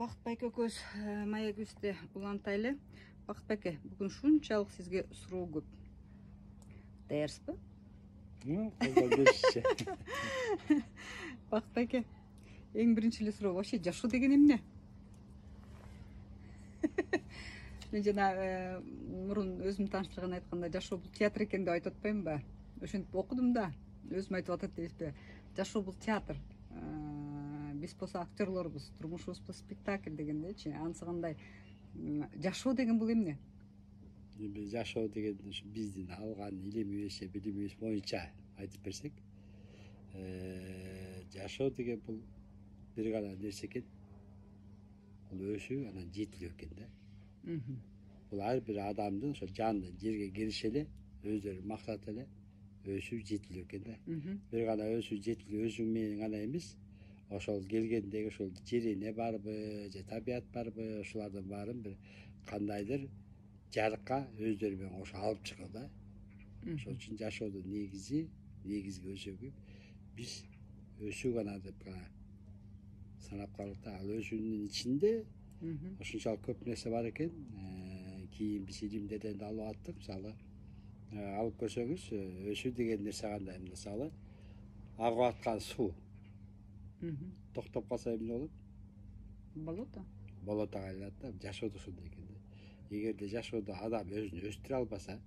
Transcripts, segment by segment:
Бақытбек көз мая күсте улантайлы. Бақытбек, бүгін шунчалық сізге сұрау көп. Дәріс бі? Бақытбек, ең біріншілі сұрау вообще жашу деген емне? Мен жана мұрын өзім таныштырған айтқанда жашу бұл театр екен деп айтып атпаймын ба? Өшініп оқыдым да, өзім айтып атат дейсіз бе? Жашу бұл театр. Біз болса актерлорбыз, турмушубуз спектакль дегендечи. Ансығандай жашоо деген бул эмне? Жашоо деген биздин алган илимибиз, билимибиз боюнча айтып берсек, жашоо деген бул бир гана нерсе экен. Бул өсүү, анан жетилүү экен да. Бул ар бир адамдын ошо жанды жерге келиши эле, өздөрү максат эле өсүү, жетилүү экен да. Бир гана өсүү, жетилүү өзүң менен гана эмес, ошол келгендеги ошол жерине барбы, же табият барбы, ошолордун баарын бир кандайдыр жарыкка өздөрү менен кошо алып чыгуу да. Ошол үчүн жашоодун негизги өзөгү биз өсүү гана деп санап калдык да. Ал өсүүнүн ичинде ошунчалык көп нерсе бар экен. Кийин биз илимдерден да алып аттык. Мисалы алып көрсөңүз, өсүү деген нерсе кандай? Мисалы агып аткан суу токтоп калса эмне болот? Болото. Болотого айланат да. Жашоодо ошондой экен да. Эгерде жашоодо адам өзүн өстүрө албаса,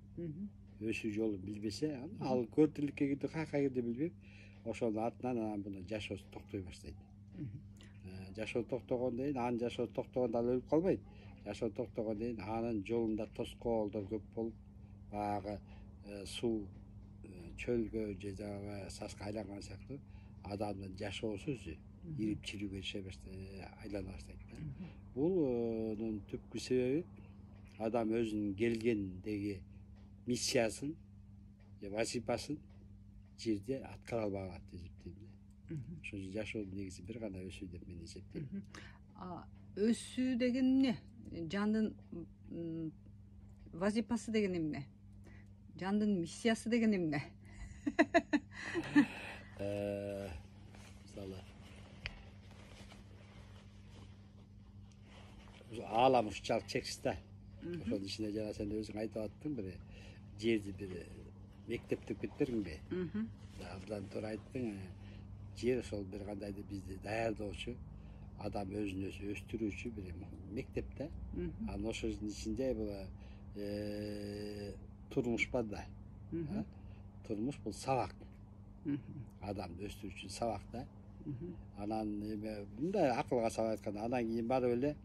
өсүү жолун билбесе, ал көр тирликке кирди, каяка кирди билбейм. Ошонун артынан анан муну жашоосу токтой баштайт. Жашоо токтогондон кийин, анын жашоосу токтогондо ал өлүп калбайт. Жашоо токтогондон кийин анын жолунда тоскоолдор көп болуп, баягы суу чөлгө же жанагы саска айланган сыяктуу адамдын жашоосу өзү ирип чирүүгө айлана баштайт да. Бунун түпкү себеби адам өзүнүн келгендеги миссиясын же вазифасын жерде аткара албаган деп эсептейм да. Ошон үчүн жашоодун негизи бир гана өсүү деп мен эсептейм. Өсүү деген эмне? Жандын вазифасы деген эмне? Жандын миссиясы деген эмне? Мисалы аалам ушунчалык чексиз да. Ошонун ичинде жана сен өзүң айтып аттың, бир жерди бир мектеп деп кетпедиңби? Абдан туура айттың. Жер ошол бир кандайдыр бизди даярдоочу, адам өзүн өзү өстүрүүчү бир мектеп да. Анан ошонун ичинде бул турмуш бар да. Турмуш бул сабак. Адамды өстүрүү үчүн сабак да. Анан мындай акылга салып айтканда, анан кийин барып эле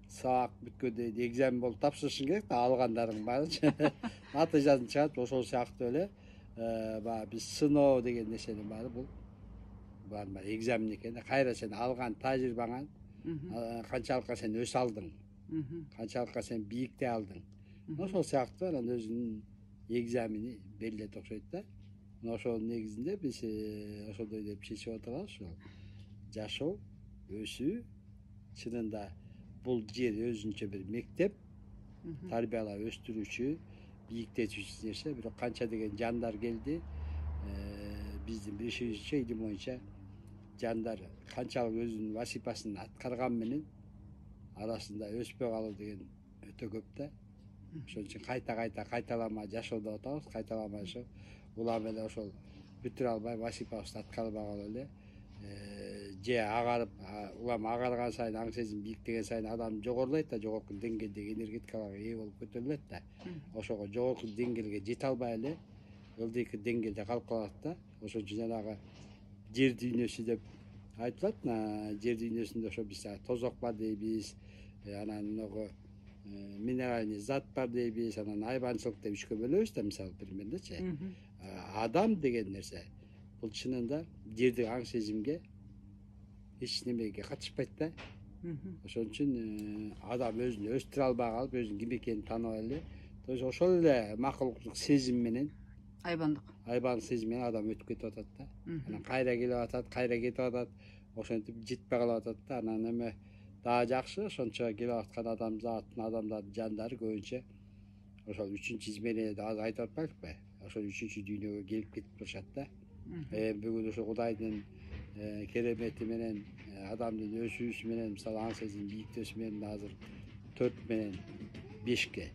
сабак бүткөндөн кийин экзамен болуп тапшырышың керек да, алгандарың баары. Натыйжасын чыгат, ошол сыяктуу эле баягы биз сыноо деген нерсенин баары бул экзамен экен да. Кайра сен алган тажрыйбаңан канчалыкка сен өсө алдың, канчалыкка сен бийиктей алдың. Ошол сыяктуу анан өзүнүн экзамени белгилет окшойт да. Ошонун негизинде биз ошондой деп чечип отурабыз. Ошол жашоо, өсүү чынында бул жер өзүнчө бир мектеп, тарбиялап өстүрүүчү, бийиктетүүчү нерсе. Бирок канча деген жандар келди, биздин билишибизче, илим боюнча жандар канчалык өзүнүн вазифасын аткарган менен арасында өспөй калуу деген өтө көп да. Ошон үчүн кайталама жашоо деп атабыз, кайталамай ошо улам эле ошол бүтүрө албай вазифабызды аткарбагалы эле же агарып, улам агарган сайын аң сезим бийиктеген сайын адам жогорулайт да, жогорку деңгээлдеги энергетикаларга ээ болуп көтөрүлөт да. Ошого жогорку деңгээлге жете албай эле ылдыйкы деңгээлде калып калат да. Ошон үчүн жанагы жер дүйнөсү деп айтылат. Жер дүйнөсүндө ошо биз тозок бар дейбиз, анан мынагу минеральный зат бар дейбиз, анан айбанчылык деп үчкө бөлөбүз да, мисалы примердечи. Адам деген нерсе бул чынында жердеги аң сезимге эч немеге катышпайт да. Ошон үчүн адам өзүн өстүрө албай калып, өзүнүн ким экенин тааныбай эле, ошол эле макулуктук сезим менен, айбандык сезим менен адам өтүп кетип атат да. Анан кайра келип атат, кайра кетип атат, ошентип жетпей калып атат да. Анан эме дагы жакшы, ошончо келип аткан адамдардын жандары көбүнчө ошол үчүнчү измерение деп азыр айтып атпайбызбы? Ошол үчүнчү дүйнөгө келип кетип турушат да. Бүгүн ошо Кудайдын керемети менен адамдын өсүүсү менен мисалы аң сезим бийиктеши менен азыр 4 менен 5ке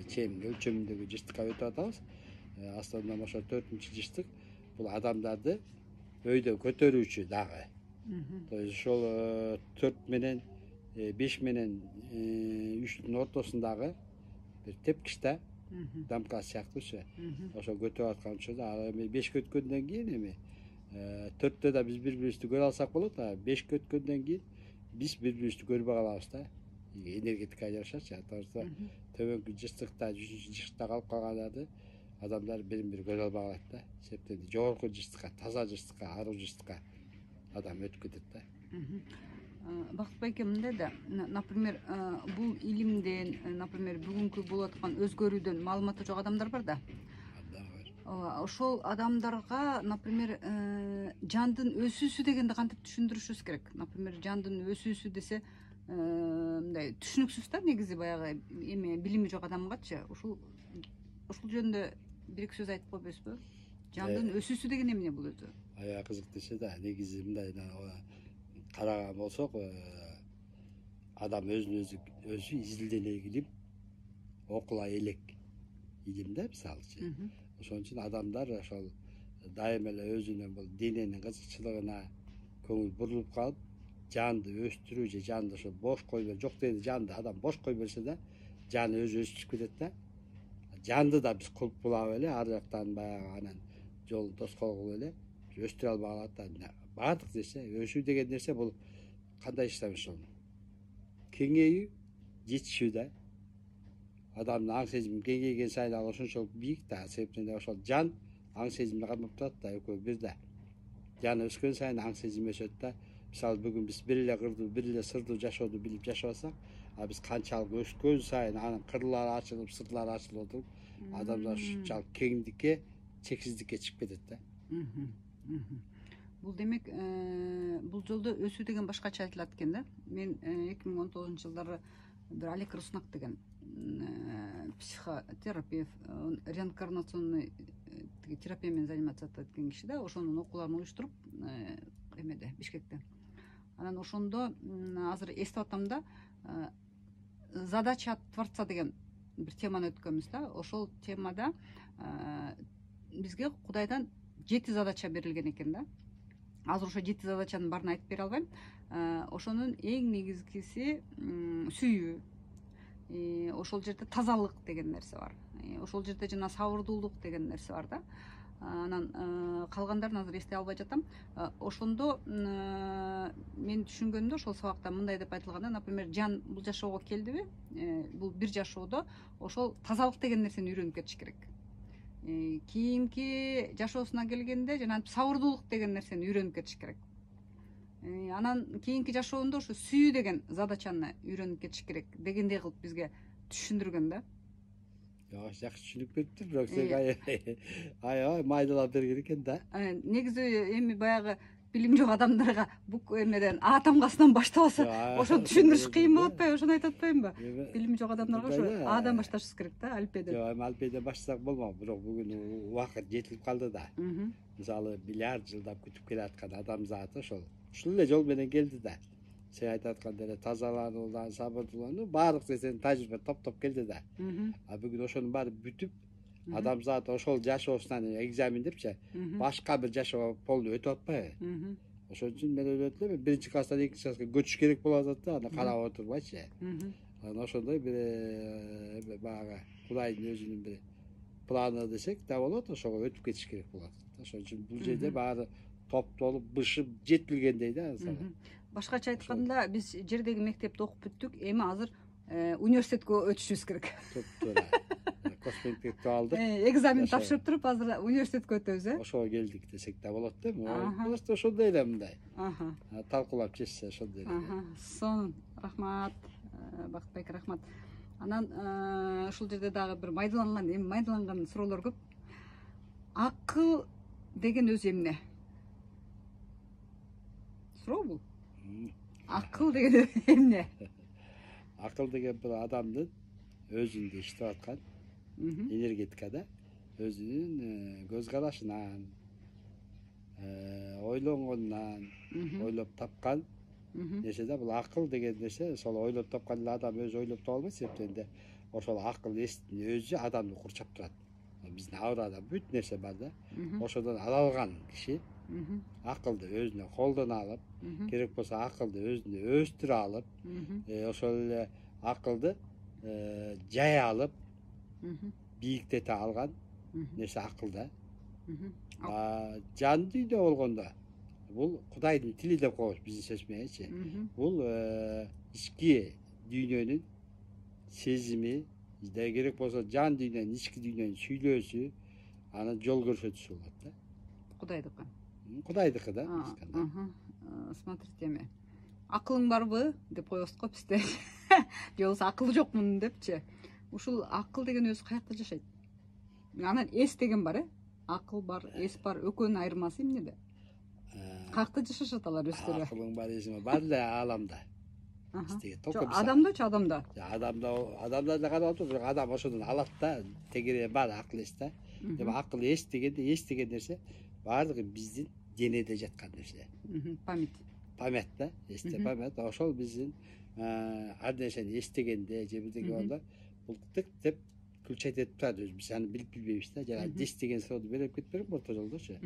чейин өлчөмүндөгү жыштыкка өтүп атабыз. Аслында ошо 4-чү жыштык бул адамдарды өйдө көтөрүүчү дагы. То есть ошол 4 менен 5 менен 3-түн ортосундагы бир тепкичте дамка сыяктуучу ошо көтөрүп аткан учурда ал эми 5 өткөндөн кийин эми 4тө да биз бири бирибизди көрө алсак болот, а 5 өткөндөн кийин биз бири бирибизди көрбөй калабыз да. Энергетикага жарашачы. Төбөңкү жыштыкта 3-чү жыштыкта калып калгандарды адамдар бирин бири көрө албай калат да. Себептен жогорку жыштыкка, таза жыштыкка, аруу жыштыкка адам өтүп кетет да. Бакыт байке мындай да, например, бул илимден, например, бүгүнкү болуп аткан өзгөрүүдөн маалыматы жок адамдар бар да. Ошол адамдарга, например, жандын өсүүсү дегенди кантип түшүндүрүшүбүз керек? Например, жандын өсүүсү десе, мындай түшүнүксүз да негизи баягы эме билими жок адамгачы. Ушул жөнүндө бир эки сөз айтып койбойсузбу? Жандын өсүүсү деген эмне бул өзү? Аябай кызык десе да, негизи мындай караган болсок, адам өзүн өзү изилдене илим, окула элек илим да, мисалычы. Ошон үчүн адамдар ошол дайыма эле өзүнүн бул дененин кызыкчылыгына көңүл бурулуп калып, жанды өстүрүү же жанды ошо бош койбой, жок дегенде жанды адам бош кой берсе да, жаны өзү өсүп кетет да. Жанды да биз кулп булап эле ар жактан баягы анан жолун тоскоол кылып эле өстүрө албай калат да. Баардык нерсе, өсүү деген нерсе бул кандай иштемиш ул? Кеңейүү, жетишүү да. Адамдын аң сезими кеңейген сайын ал ошончолук бийик да. Себептен ошол жан аң сезимди камап турат да, экөө бир да. Жаны өскөн сайын аң сезим өсөт да. Мисалы бүгүн биз бир эле кырдуу, бир эле сырдуу жашоодо билип жашабасак, а биз канчалык өскөн сайын анын кырлары ачылып, сырлары ачылып отуруп, адамдар ушунчалык кеңдикке, чексиздикке чыгып кетет да. Бул демек, бул жолдо өсүү деген башкача айтылат экен да. Мен 2019-жылдары бир Олег Руснак деген психотерапевт, реинкарнационный терапия менен заниматься эткен киши да, ошонун окууларын уюштуруп эмеде, Бишкекте. Анан ошондо азыр эстеп атам да, задача Творца деген бир теманы өткөнбүз да. Ошол темада бизге Кудайдан 7 задача берилген экен да. Азыр ошо 7 задачанын баарын айтып бере албайм. Ошонун эң негизгиси сүйүү. Ошол жерде тазалык деген нерсе бар. Ошол жерде жана сабырдуулук деген нерсе бар да. Анан калгандарын азыр эстей албай жатам. Ошондо мен түшүнгөнүмдө ошол сабакта мындай деп айтылган да, например, жан бул жашоого келдиби? Бул бир жашоодо ошол тазалык деген нерсени үйрөнүп кетиш керек. Кийинки жашоосуна келгенде жанагы сабырдуулук деген нерсени үйрөнүп кетиш керек. Анан кийинки жашоонда ошо сүйүү деген задачаны үйрөнүп кетиш керек дегендей кылып бизге түшүндүргөн да. Жакшы түшүнүп кетиптир, бирок сен аябай майдалап берген экен да. Негизи эми баягы билим жок адамдарга бук эмеден А тамгасынан баштабаса ошону түшүндүрүш кыйын болот атпайбы? Ошону айтып атпаймынбы? Билим жок адамдарга ошо Адан башташыбыз керек да, алфбеден. Жок, эми алфбеден баштасак болмок, бирок бүгүн убакыт жетилип калды да. Мисалы миллиард жылдап күтүп келаткан адамзат ошол эле жол менен келди да. Сен айтып аткандай эле тазалануудан, сабырдуулануу баардык нерсени тажрыйба топтоп келди да. А бүгүн ошонун баары бүтүп, адамзат ошол жашоосунан экзамендепчи башка бир жашоого полный өтүп атпайбы? Ошон үчүн мен ойлойт элем, биринчи класстан экинчи класска көчүш керек болуп атат да, аны карап отурбайчы. Анан ошондой бир баягы Кудайдын өзүнүн бир планы десек да болот, ошого өтүп кетиш керек болот. Ошон үчүн бул жерде баары топтолуп, бышып, жетилгендей да. Башкача айтканда, биз жердеги мектепти окуп бүттүк, эми азыр университетке өтүшүбүз керек. Туура. Косметтикти алдык. Экзамен тапшырып туруп, азыр университетке өтөбүз, Ошого келдик десек да болот да. Просто ошондой эле мындай. Талкуулап чечсе ошондой эле. Сонун, рахмат. Бакыт байке, рахмат. Анан ушул жерде дагы бир майдаланган суроолор көп. Акыл деген өзү эмне? Суроо бул. Акыл деген эмне? Акыл деген бир адамдын өзүндө иштеп аткан энергетикада өзүнүн көз карашынан, ойлонгондон ойлоп тапкан нерсе да бул акыл деген нерсе ошол ойлоп тапкан эле адам өзү ойлоп таба албайт себептен ошол акыл эстин өзү адамды курчап турат. Биздин аурада бүт нерсе бар да. Ошодон ала алган киши акылды өзүнө колдоно алып, керек болсо акылды өзүнө өстүрө алып, ошол эле акылды жая алып, бийиктете алган нерсе акыл да. Жан дүйнө болгондо бул Кудайдын тили деп коебуз биздин сөз мененчи. Бул ички дүйнөнүн сезими, керек болсо жан дүйнөнүн ички дүйнөнүн сүйлөөсү, анын жол көрсөтүүсү болот да. Кудайдыкы. Кудайдыкы да. Смотрите эми. Акылың барбы деп коебуз го бизде. Же болбосо акылы жокмун депчи. Ушул акыл деген өзү каякта жашайт? Анан эс деген бар, акыл бар, эс бар. Экөөнүн айырмасы эмнеде? Каякта жашашат алар өздөрү? Акылың бар, эсиң бар эле адамда. Адамдачы адамда. Адамда да карап атып, бирок адам ошодон алат да, тегере бар акыл эс да. Акыл эс деген нерсе баардыгы биздин денеде жаткан нерсе. Память да, эсте память. Ошол биздин ар нерсени эстегенде же бирдеке болгондо бул тык деп включать этип турат өзү. Биз аны билип билбейбиз да. Жана дис деген сроду берип кетпедик орто жолдочу.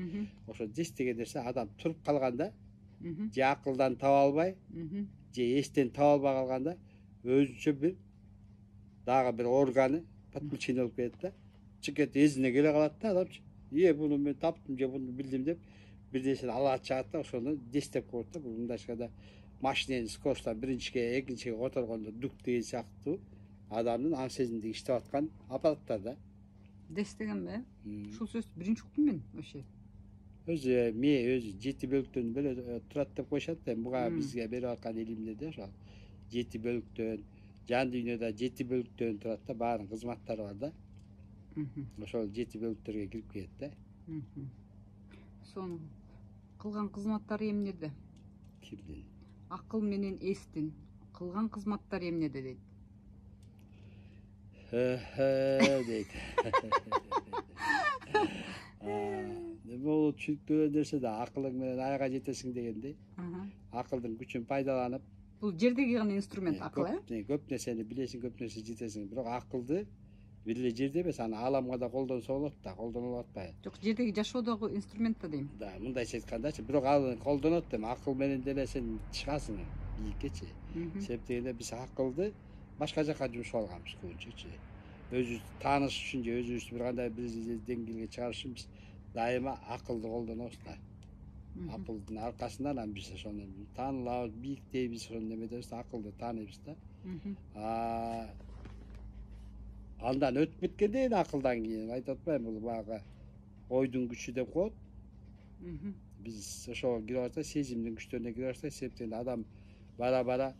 Ошо дис деген нерсе адам туруп калганда же акылдан таба албай, же эстен таба албай калганда өзүнчө бир дагы бир органы подключение болуп кетет да. Чыкет эзине келе калат да адамчы. Буну мен таптым же буну билдим деп бир нерсени ала чыгат да, ошону дис деп коет да. Бул мындайча машиненин скоростон биринчиге экинчиге которгондо дук деген сыяктуу адамдын аң сезимдеги иштеп аткан аппараттар да. Дис дегенби? Ушул сөздү биринчи уктум мен вообще. Өзү өзү 7 бөлүктөн турат деп коюшат да. Буга бизге берип аткан илимдеде ошол 7 бөлүктөн, жан дүйнөдө 7 бөлүктөн турат да, баардык кызматтары бар да. Ошол 7 бөлүктөргө кирип кетет да. Сонун кылган кызматтары эмнеде? Кимдин? Акыл менен эстин кылган кызматтары эмнеде дейт. Дейт. Бул түшүнүктүү нерсе да, акылың менен айга жетесиң дегендей. Акылдын күчүн пайдаланып, бул жердеги гана инструмент акыл, көп нерсени билесиң, көп нерсе жетесиң. Бирок акылды бир эле жерде эмес, аны аламга да колдонсо болот да, колдонулуп атпайбы? Жок, жердеги жашоодогу инструмент да дейм. Да, мындайча айткандачы, бирок ал колдонот дейм. Акыл менен деле сен чыгасың бийиккечи. Себептен биз акылды башка жака жумшап алганбыз көбүнчөчү. Өзүбүз тааныш үчүн же өзүбүздү бир кандай бир деңгээлге чыгарыш үчүн биз дайыма акылды колдонобуз да. Акылдын аркасында анан биз ошону таанылабыз, бийиктейбиз, ошону немедебиз, акылды тааныйбыз да. Андан өтүп кеткенден акылдан кийин айтып атпайбы, бул баягы ойдун күчү деп коет. Биз ошого кирип атсак, сезимдин күчтөрүнө кирип атсак, себептен адам бара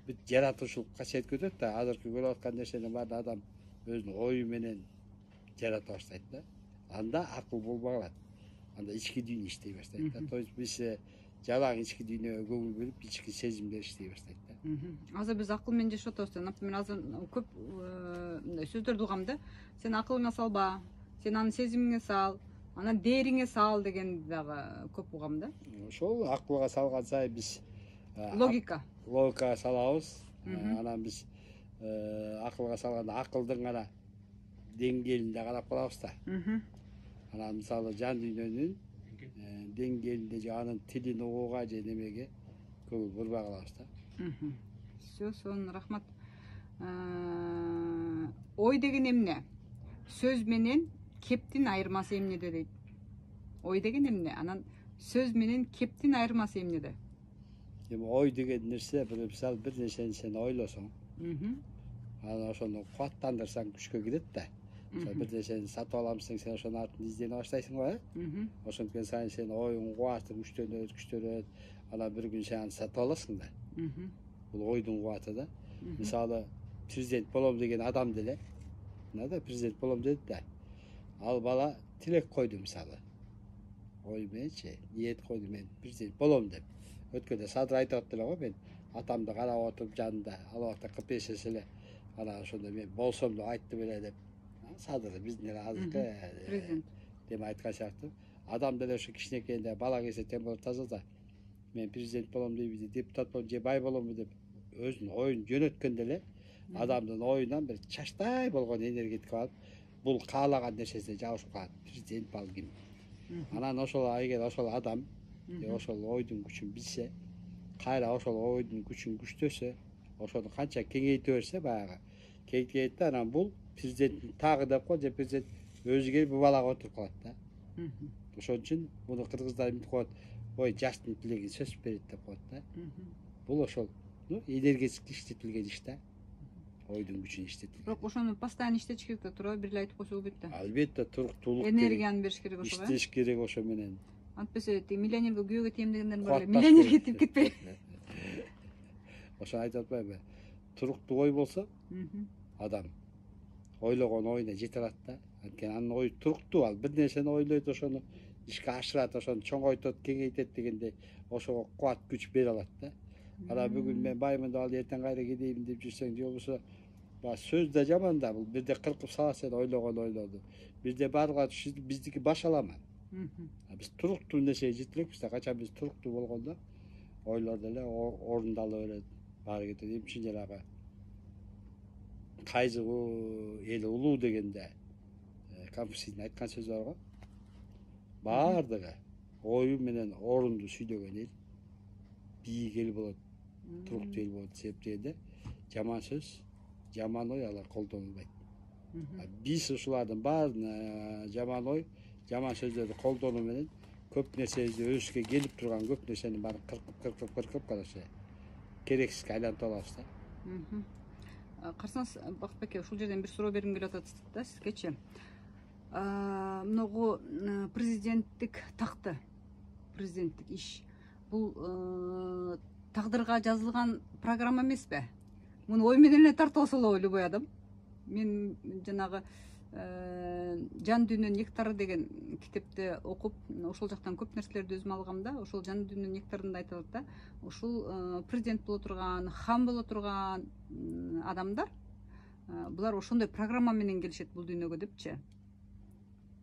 бүт жаратуучулук касиетке өтөт да. Азыркы көрүп аткан нерсенин баарын адам өзүнүн ою менен жарата баштайт да. Анда акыл болбой калат. Анда ички дүйнө иштей баштайт да. То есть биз жалаң ички дүйнөгө көңүл бөлүп, ички сезимдер иштей баштайт да. Азыр биз акыл менен жашап атабыз. Например, азыр көп мындай сөздөрдү угам да. Сен акылыңа салба, сен аны сезимиңе сал, анан дээриңе сал дегенди дагы көп угам да. Ошол акылга салган сайын биз логикага салабыз. Анан биз акылга салганда акылдын гана деңгээлинде карап калабыз да. Анан мисалы жан дүйнөнүн деңгээлинде же анын тилин угууга же немеге көңүл бурбай калабыз да. Сонун рахмат. Ой деген эмне? Сөз менен кептин айырмасы эмнеде дейт. Ой деген эмне? Анан сөз менен кептин айырмасы эмнеде? Ой деген нерсе, мисалы бир нерсени сен ойлосоң, анан ошону кубаттандырсаң күчкө кирет да. Бир нерсени сатып алам десең, сен ошонун артын издене баштайсың го, ошондуктан сайын сен оюң кубаты күчтөнөт, анан бир күн сен аны сатып аласың да. Бул ойдун кубаты да. Мисалы президент болом деген адам деле, президент болом деди да. Ал бала тилек койду мисалы. Ой мененчи, ниет койду, мен президент болом деп. Өткөндө Садыр айтып аттыр го, мен атамды карап отуруп жанында ал убакта КПСС эле, анан ошондо мен болсом деп айттым эле деп. Садыр биздин эле азыркы президент деп айткан сыяктуу. адам деле ошо кичинекейинде бала келсе тең болуп тазаласа мен президент болом дейбиз, депутат болом же бай боломбу деп өзүнүн оюн жөнөткөндө эле адамдын оюнан бир чачтай болгон энергетика алып бул каалаган нерсесине жабышып калат. Президент балким. Анан ошол эгер ошол адам ошол ойдун күчүн билсе, кайра ошол ойдун күчүн күчтөсө, ошону канча кеңейте берсе баягы кеңейт да, анан бул президенттин тагы деп коет, же президент өзү келип убалага отуруп калат да. Ошон үчүн муну кыргыздар мынтип коет, ой жаштын тилегин сөз берет деп коет да. Бул ошол энергетик иштетилген иш да. Ойдун күчүн иштетилген. Бирок ошону постоянно иштетиш керек да, туура бир эле айтып койсо болбойт да. Албетте туруктуулук Энергияны бериш керек ошого. иштеш керек ошо менен. Антпесе миллионерге күйөөгө тием дегендер бар эле. Миллионерге тип кетпей. Ошо айтып атпайбы? Туруктуу ой болсо, адам ойлогон оюна жете алат да. Анткени анын ою туруктуу, ал бир нерсени ойлойт, ошону ишке ашырат, ошону чоңойтот, кеңейтет дегенде ошого кубат, күч бере алат да. Ана бүгүн менаймын деп ал эртең кайра кетейин деп жүрсөң, же болбосо баягы сөз да жаман да, бул бирде кыркып салат сен ойлогон ойлорду. Бирде баарга биздики баш алама. Биз туруктуу нерсеге жете элекпиз да, качан биз туруктуу болгондо ойлор деле орундала берет, баары кетет. Эмне үчүн жанагы кайзыгуу эл улуу дегенде Конфуцийдин айткан сөзү бар го. Баардыгы ою менен орунду сүйлөгөн эл бийик эл болот, туруктуу эл болот дегенде жаман сөз, жаман ой алар колдонулбайт. Биз ушулардын баарын жаман ой, жаман сөздөрдү колдонуу менен көп нерсебизди өсүшкө келип турган көп нерсени баарын кыркып карашы керексизге айлантып алабыз да. Карасаңыз, Бакытбек, ушул жерден бир суроо бергим келип атат да сизгечи. Мынагу президенттик такты, президенттик иш бул тагдырга жазылган программа эмеспи? Муну ой менен эле тартып алса болобу любой адам? Мен жанагы Жан дүйнөнүн нектары деген китепти окуп, ошол жактан көп нерселерди өзүм алгам да. Ошол Жан дүйнөнүн нектарында айтылат да. Ушул президент боло турган, хан боло турган адамдар, булар ошондой программа менен келишет бул дүйнөгө депчи.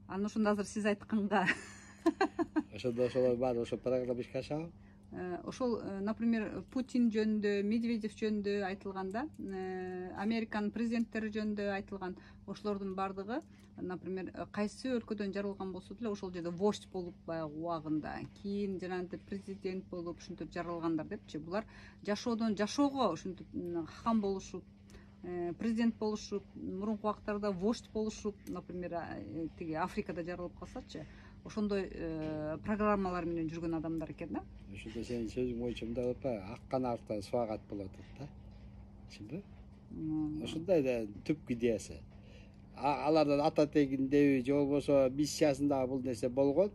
Анан ошондо азыр сиз айтканга ошондо ошолор баары ошол программа ишке ашабы? Ошол, например, Путин жөнүндө, Медведев жөнүндө айтылганда, Американын президенттери жөнүндө айтылган, ошолордун баардыгы, например, кайсы өлкөдөн жаралган болсо деле ошол жерде вождь болуп баягы убагында, кийин жанагынтип президент болуп ушинтип жаралгандар депчи. Булар жашоодон жашоого ушинтип хан болушуп, президент болушуп, мурунку убактарда вождь болушуп, например, тиги Африкада жаралып калсачы, ошондой программалар менен жүргөн адамдар экен да. Ошондо сенин сөзүң боюнча мындай болуп атпайбы? Аккан арктан суагат болуп атат да. Түшүндүңбү? Ошондой да түп идеясы. Алардын ата тегиндеби же болбосо миссиясында бул нерсе болгон.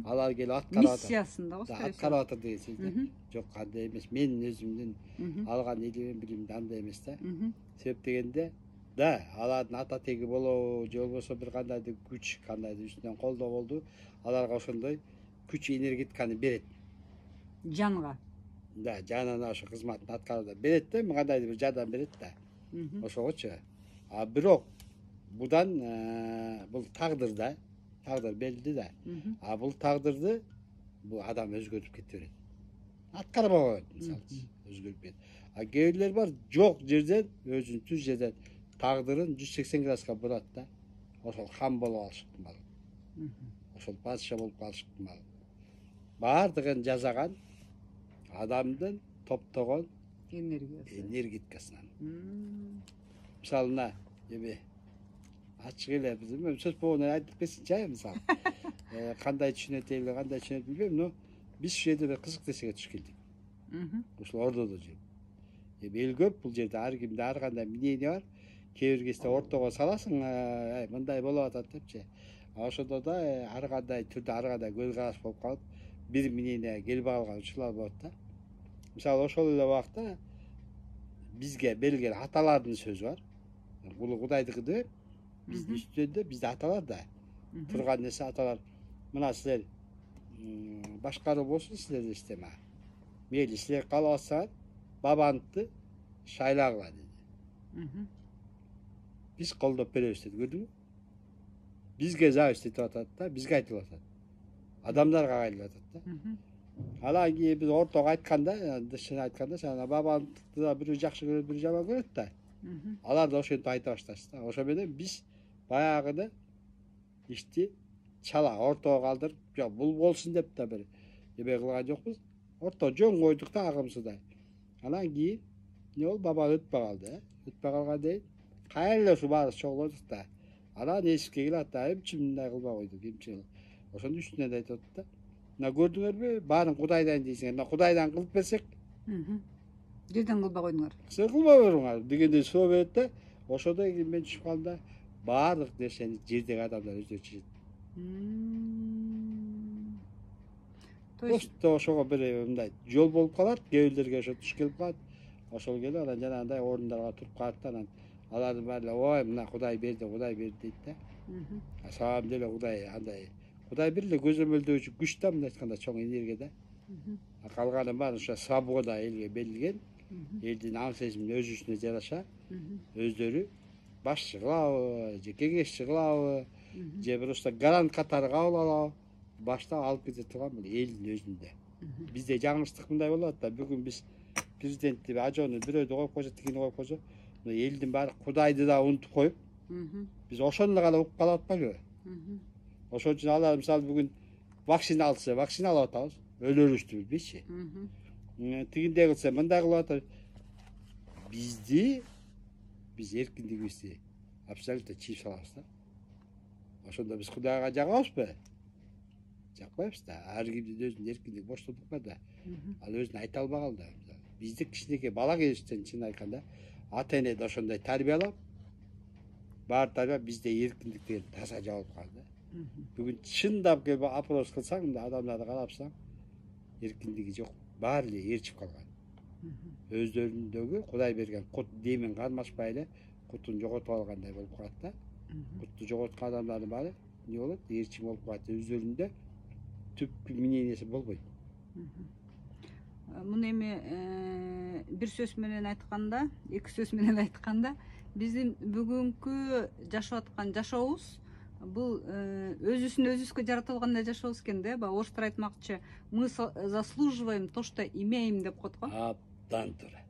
Алар келип аткарып атат. Миссиясында го аткарып атат деген сөз да. Жок, андай эмес. Мен өзүмдүн алган илимим, билимим андай эмес да. Себеп дегенде да, алардын ата теги болобу, же болбосо бир кандайдыр күч, кандайдыр үстүнөн колдоо болду, аларга ошондой күч энергетиканы берет. Жанга. Да, жанына ошо кызматын аткаруууда берет да, кандайдыр бир жардам берет да. Ошогочу. А бирок будан бул тагдыр да, тагдыр белгилүү да. А бул тагдырды бул адам өзгөртүп кете берет. Аткарбай коет, мисалы, өзгөрүп кетет. А кээ бирлер бар, жок жерден, өзүнүн түз жерден тагдырын 180 градуска бурат да. Ошол хан болуп алыш ыктымал. Ошол падыша болуп калыш ыктымал. Баардыгын жасаган адамдын топтогон энергетикасынан. Мисалы мына эме ачык эле биз сөз болгону айтып кетсинчи, мисалы. Кандай түшүнөт эле, кандай түшүнөт билбейм, но биз ушул жерде бир кызык нерсеге түшүп келдик. Ушул ордодо жүрүп. Эл көп, бул жерде ар кимде ар кандай мнение бар. Кээ бир кезде ортого саласың, мындай болуп атат депчи. Ошондо да ар кандай түрдө ар кандай көз караш болуп калып, бир мнение келбей калган учурлар болот да. Мисалы ошол эле убакта бизге берилген аталардын сөзү бар. Бул Кудайдыкы деп, биздин үстүндө бизде аталар да. Турган нерсе аталар. Мына силер башкаруу болсун силерде иштеме. Мейли силер каалап атсаңар, бабаңды шайлагыла деди. Биз колдоп беребиз деди, көрдүңбү? Бизге зависть этип атат да, бизге айтылып атат. адамдарга кайрылып атат да. Анан кийин биз ортого айтканда, дышын айтканда, жана бабаны да бирөө жакшы көрөт, бирөө жаман көрөт да. Алар да ошентип айта башташты да. Ошо менен биз баягыда ишти чала ортого калтырып, жок бул болсун деп да бир эме кылган жокпуз. Ортого жөн койдук да агымсыздай. Анан кийин эмне болду? Баба өтпөй калды, өтпөй калгандан кийин кайра ушу баарыбыз чогулдук да. Анан эшикке келип атты, эмчи мындай кылбай койдук, эмчи. Ошонун үстүнөн да айтып атты да. Мына көрдүңөрбү? Баарын Кудайдан дейсиңер. Мына Кудайдан кылып берсек, жерден кылбай койдуңар. силер кылбай бериңер дегендей соо берет да. Ошондон кийин мен түшүп калдым да, баардык нерсени жердеги адамдар өздөрү чечет. То есть Просто ошого бир мындай жол болуп калат, кээ бирлерге ошо туш келип калат. Ошол келип анан жанагындай орундарга туруп калат да, анан алардын баары ой мына Кудай берди дейт да. А самом деле Кудай андай Кудай бир эле көзөмөлдөөчү күч да, мындай айтканда чоң энергия да. А калганын баары ошо свобода элге берилген. Элдин аң сезимин өзүнө жараша өздөрү башчы кылабы, же кеңешчи кылабы, же просто гарант катары кабыл алабы, баштап алып кете турган бул элдин өзүндө. Бизде жаңылыштык мындай болуп атат да, бүгүн биз президентти ажоону бирөөдү коюп койсо, тигини коюп койсо, элдин баары Кудайды да унутуп коюп, биз ошону гана угуп калып атпайбы? Ошон үчүн алар мисалы бүгүн вакцина алса, вакцина алып атабыз, өлөрүбүздү билбейчи. Тигиндей кылса, мындай кылып атат. Биз эркиндигибизди абсолютно чийип салабыз да. Ошондо биз Кудайга жагабызбы? Жакпайбыз да. Ар кимдин өзүнүн эркиндиги, боштондук бар да. Ал өзүн айта албаган да. Бизди кичинекей бала кезиштен чын айтканда ата эне да ошондой тарбиялап, баары тарбиялап бизде эркиндик деген таза жоголуп калды. Бүгүн чындап келип опрос кылсаң, мында адамдарды карапсаң, эркиндиги жок. Баары эле ээрчип калган. Өздөрүндөгү Кудай берген кут демин кармашпай эле кутун жоготуп алгандай болуп калат да. Кутту жоготкан адамдардын баары эмне болот? Ээрчим болуп калат. Өздөрүндө түпкү мненияси болбойт. Муну эми бир сөз менен айтканда, эки сөз менен айтканда, биздин бүгүнкү жашап аткан жашообуз бул өзүбүздүн өзүбүзгө жаратылгандай жашообуз экен да. Орустар айтмакчы, мы заслуживаем то, что имеем деп коет го. Абдан туура.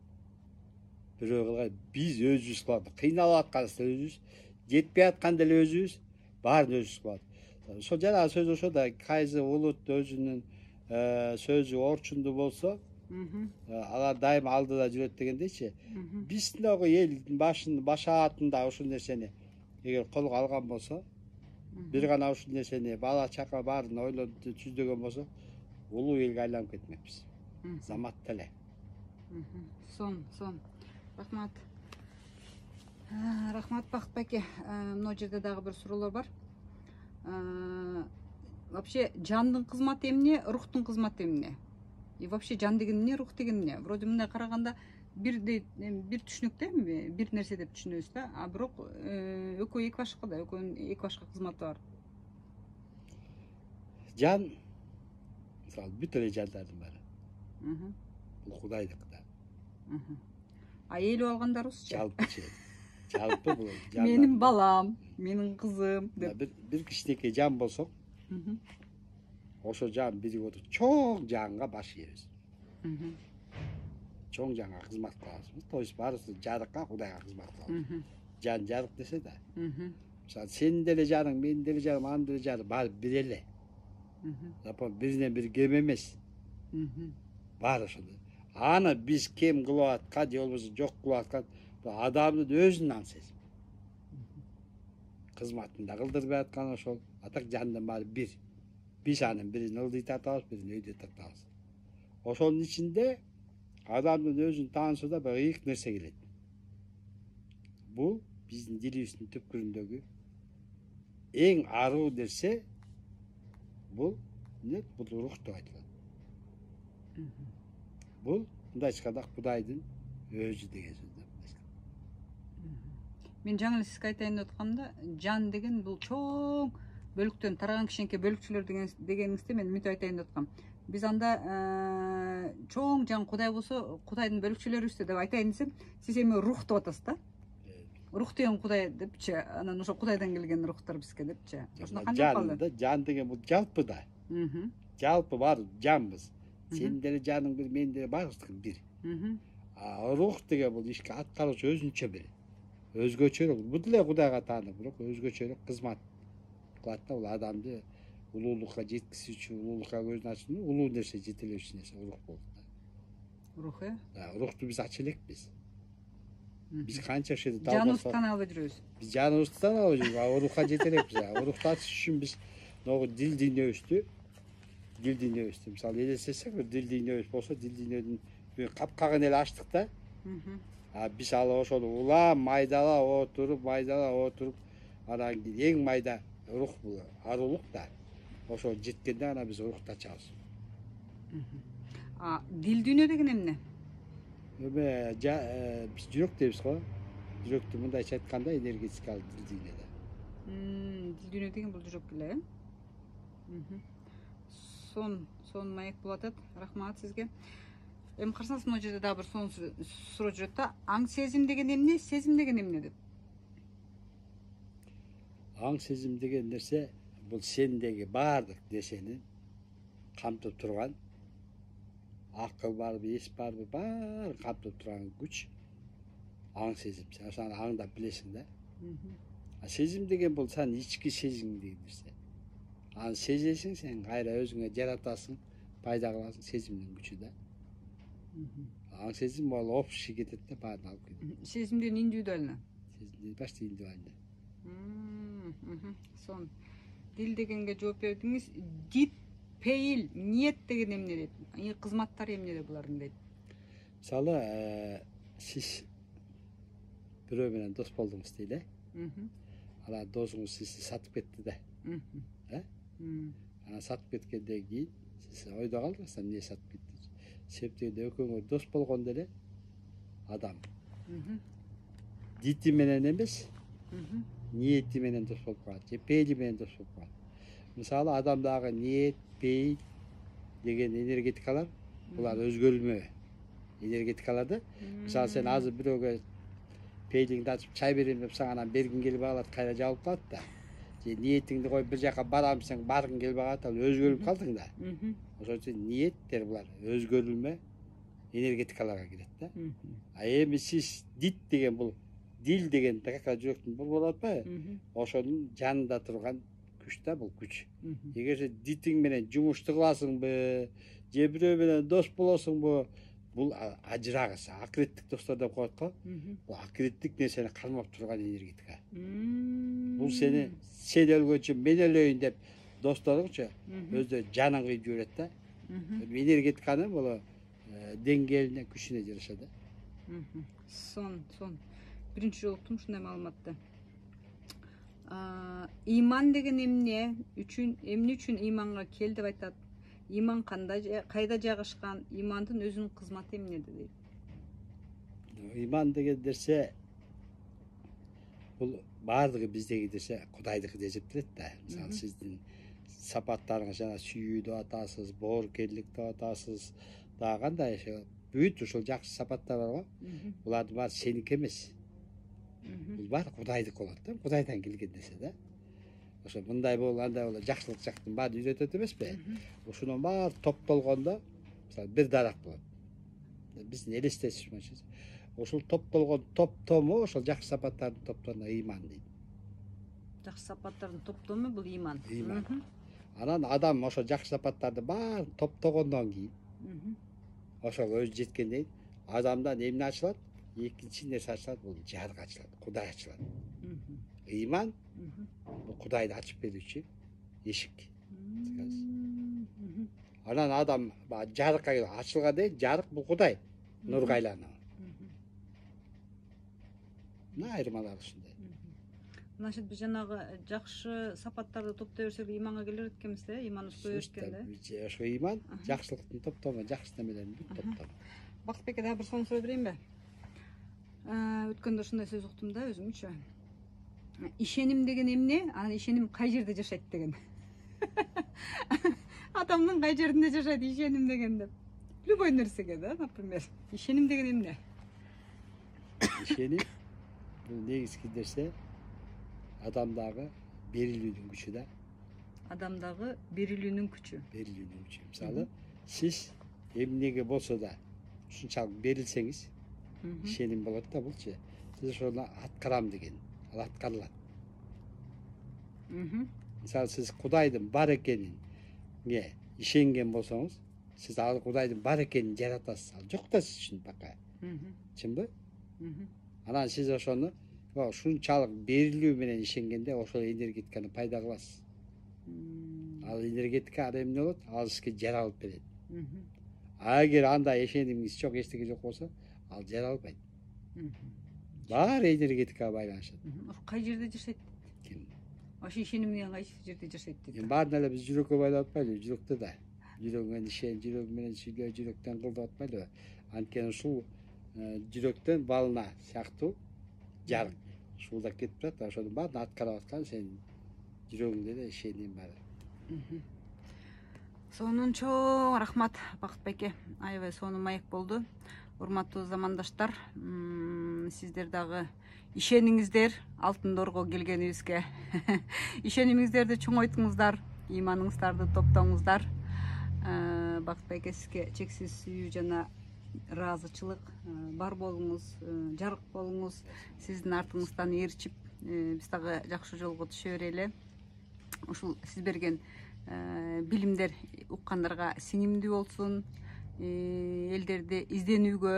Бирөө кылган биз өзүбүз кылат. Кыйналып атканыбызды өзүбүз, жетпей атканда эле өзүбүз, баарын өзүбүз кылат. Ошо жанагы сөз ошо да, кайсы улут өзүнүн сөзү орчунду болсо, алар дайыма алдыда жүрөт дегендейчи. Биздин элдин башаатында ушул нерсени эгер колго алган болсо, бир гана ушул нерсени бала чака баарын ойлонуп түздөгөн болсо, улуу элге айланып кетмекпиз. Заматта эле. Сон. Рахмат. Рахмат Бакыт байке. Мына жерде дагы бир суроолор бар. Вообще жандын кызматы эмне, рухтун кызматы эмне? И вообще жан деген эмне, рух деген эмне? Вроде мындай караганда бир түшүнүк да, бир нерсе деп түшүнөбүз да, а бирок экөө эки башка да, экөөнүн эки башка кызматы бар. Жан, мисалы бүт эле жандардын баары. Бул Кудайдык да. А ээлеп алгандарыбызчы? Жалпы бул жан. Менин балам, менин кызым деп. Бир кичинекей жан болсок, ошо жан бирип отуруп чоң жанга баш ийебиз. Чоң жанга кызмат кылабыз. То есть баарыбыз жарыкка, Кудайга кызмат кылабыз. Жан жарык десе да. Мисалы сенин деле жаның, менин деле жаным, анын деле жаны баары бир эле. Запомни, биринен бири кем эмес. Баары ошондой. Аны биз кем кылып аткан, же болбосо жок кылып аткан адамдын өзүнүн аң сезими. Кызматында кылдырбай аткан ошол. Атак жандын баары бир. Биз анын бирин ылдый тартабыз, бирин өйдө тартабыз. Ошонун ичинде адамдын өзүн таанышууда бир ыйык нерсе келет. Бул биздин дилибиздин түпкүрүндөгү эң аруу нерсе бул эмне? Бул рух деп айтылат. Бул мындай айтканда Кудайдын өзү деген сөз. Мен жаңы эле сизге айтайын деп аткамда, жан деген бул чоң бөлүктөн тараган кичинекей бөлүкчөлөр дегениңизде мен мынтип айтайын деп аткам. Биз анда чоң жан Кудай болсо, Кудайдын бөлүкчөлөрүбүз деп айтайын десем, сиз эми рух деп атасыз да? Рух деген Кудай депчи, анан ошо Кудайдан келген рухтар бизге депчи. Ошондо кандай калды? Жан деген бул жалпы да. Жалпы бар жанбыз. Сендер жаның бир, мендер барыбыздыкы бир. Рух деген бул ишке аткаруучу өзүнчө бир өзгөчөрөөк. Бул деле Кудайга таанып, бирок өзгөчөрөөк кызмат кылат да, бул адамды улуулукка жеткизүү үчүн, улуулукка көзүн ачуу үчүн, улуу нерсе жетелөө үчүн нерсе рух болду да. Рух Рухту биз ача элекпиз. Биз канча ошол жаныбызды таанып албай жүрөбүз. Биз жаныбызды таанып албай жүрүбүз, рухка жете элекпиз. Рухту ачыш үчүн биз могу дил дүйнөбүздү мисалы элестетсек, бир дил дүйнөбүз болсо, дил дүйнөдүн капкагын эле ачтык да. Биз ал ошол улам майдалап отуруп, анан эң майда рух бул арулук да. Ошо жеткенде ана биз рухту ачабыз. Дил дүйнө деген эмне? Биз жүрөк дейбиз го. Жүрөктү мындайча айтканда энергетикалык дил дүйнөдө. Дил дүйнө деген бул жүрөк эле, сон маек болуп атат. Рахмат сизге. Эми карасаңыз, мына жерде дагы бир сонун суроо жүрөт да. Аң сезим деген эмне, сезим деген эмне деп. Аң сезим деген нерсе бул сендеги баардык нерсени камтып турган, акыл барбы, эс барбы, баарын камтып турган күч аң сезим. Сен ошону аңдап билесиң да. Сезим деген бул сенин ички сезим деген нерсе. Аны сезесиң, сен кайра өзүңө жаратасың, пайда кыласың, сезимдин күчү да. Аң сезим бул общий кетет да, баарын алып кетет. Сезим деген индивидуально. Сезим башта индивидуально. Сон дил дегенге жооп бердиңиз. Дит, пейил, ниет деген эмне дейт? Кызматтар эмне деп булардын дейт? Мисалы, сиз бирөө менен дос болдуңуз дейли. Анан досуңуз сизди сатып кетти да. Анан сатып кеткенден кийин сиз ойдо калдыңыз, эмне сатып кетти? Себептегенде экөөңөр дос болгондо эле адам дити менен эмес, ниети менен дос болуп калат, же пейили менен дос болуп калат. Мисалы, адамдагы ниет, пейил деген энергетикалар, булар өзгөрүлмө энергетикалар да. Мисалы, сен азыр бирөөгө пейлиңди ачып чай берем деп сага анан бергиң келбей калат, кайра жабылып калат да. Же ниетиңди коюп бир жака барам десең, баргың келбей калат, ал өзгөрүп калдың да. Ошон үчүн ниеттер булар өзгөрүлмө энергетикаларга кирет да. Эми сиз дит деген бул дил деген такая жүрөктүн бул болуп атпайбы? Ошонун жанында турган күч да, бул күч. Эгер сен дитиң менен жумушту кыласыңбы, же бирөө менен дос болосуңбу, бул ажырагыс, акыреттик достор деп коет го. Бул акыреттик нерсени кармап турган энергетика. Бул сен өлгөнчө мен өлөйүн деп досторуңчу өздөрү жанын кыйып жиберет да. Энергетиканы бул деңгээлине, күчүнө жараша да. Сон биринчи жолу уктум ушундай маалыматты. Иман деген эмне үчүн иманга кел деп айтат? Иман кайда жайгашкан? Имандын өзүнүн кызматы эмне дейт? Иман деген нерсе бул баардыгы биздеги нерсе Кудайдыкы деп эсептелет да. Мисалы, сиздин сапаттарыңыз жана сүйүү деп атасыз, боорукерлик деп атасыз, дагы кандай бүт ушул жакшы сапаттар бар го. Булардын баары сеники эмес. Бул баары Кудайдык болот да. Кудайдан келген нерсе да. Ошо мындай бол, андай бол, жакшылык жактын баарын үйрөтөт эмеспи? Ушунун баары топтолгондо, мисалы, бир дарак болот. Биздин элестетиш боюнча ушул топтолгон топтому ошол жакшы сапаттардын топтомуна иман дейт. Жакшы сапаттардын топтому бул иман. Анан адам ошо жакшы сапаттарды баарын топтогондон кийин, ошого өзү жеткенден кийин адамдан эмне ачылат? Экинчи нерсе ачылат, бул жарык ачылат, Кудай ачылат. Иман бул Кудайды ачып берүүчү эшик. Анан адам жарыкка ачылганда жарык бул Кудай, нурга айланат. Айырмалар ушундай. Значит, биз жанагы жакшы сапаттарды топтой берсек иманга келер экенбиз да, иман өспөй берген да. Ошо иман жакшылыктын топтому, жакшы немелердин бүт топтому. Бактыбекке дагы бир сонун суроо берейинби? Өткөндө ушундай сөз уктум да өзүмчө. Ишеним деген эмне? Анан ишеним кай жерде жашайт деген. Адамдын кай жеринде жашайт ишеним деген деп. Любой нерсеге да, например. Ишеним деген эмне? Ишеним бул негизги нерсе адамдагы берилүүдүн күчү да. адамдагы берилүүнүн күчү. Берилүүнүн күчү. Мисалы, siz эмнеге болсо да ушунчалык берилсеңиз, ишеним болот да булчу. Siz ошону аткарам деген, ал аткарылат. Мисалы, siz Кудайдын бар экенине ишенген болсоңуз, siz ал Кудайдын бар экенин жаратасыз. Ал жок да siz үчүн пока. Чынбы? Анан siz ошону ушунчалык берилүү менен ишенгенде ошол энергетиканы пайда кыласыз. Ал энергетика ада эмне болот? Ал сизге жаралып берет. А эгер анда ишенимиңиз жок, эчтеке жок болсо, ал жаралбайт. Баары энергетикага байланышат. Ошо кай жерде жашайт? Ким? Ошо ишеним менен кайсы жерде жашайт дейт. Эми баарын эле биз жүрөккө байлап атпайлыбы? Жүрөктө да. Жүрөк менен ишен, жүрөк менен сүйлө, жүрөктөн кыл деп атпайлыбы? Анткени ушул жүрөктөн балына сыяктуу жарык ушулдап кетип турат. Ошонун баарын аткарып аткан сенин жүрөгүңдө да ишеним бар. Сонун чоң рахмат Бакыт байке. Аябай сонун маек болду. Урматтуу замандаштар, сиздер дагы ишениңиздер Алтын-Доорго келгенибизге. Ишенимиңиздерди чоңойтуңуздар, ыйманыңыздарды топтоңуздар. Бакыт байке, сизге чексиз сүйүү жана ыраазычылык. Бар болуңуз, жарык болуңуз. Сиздин артыңыздан ээрчип, биз дагы жакшы жолго түшө берели. Ушул сиз берген билимдер уккандарга сиңимдүү болсун. Элдерди изденүүгө,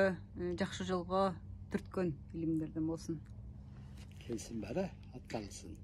жакшы жолго түрткөн билимдерден болсун. Келсин бара, аткарылсын.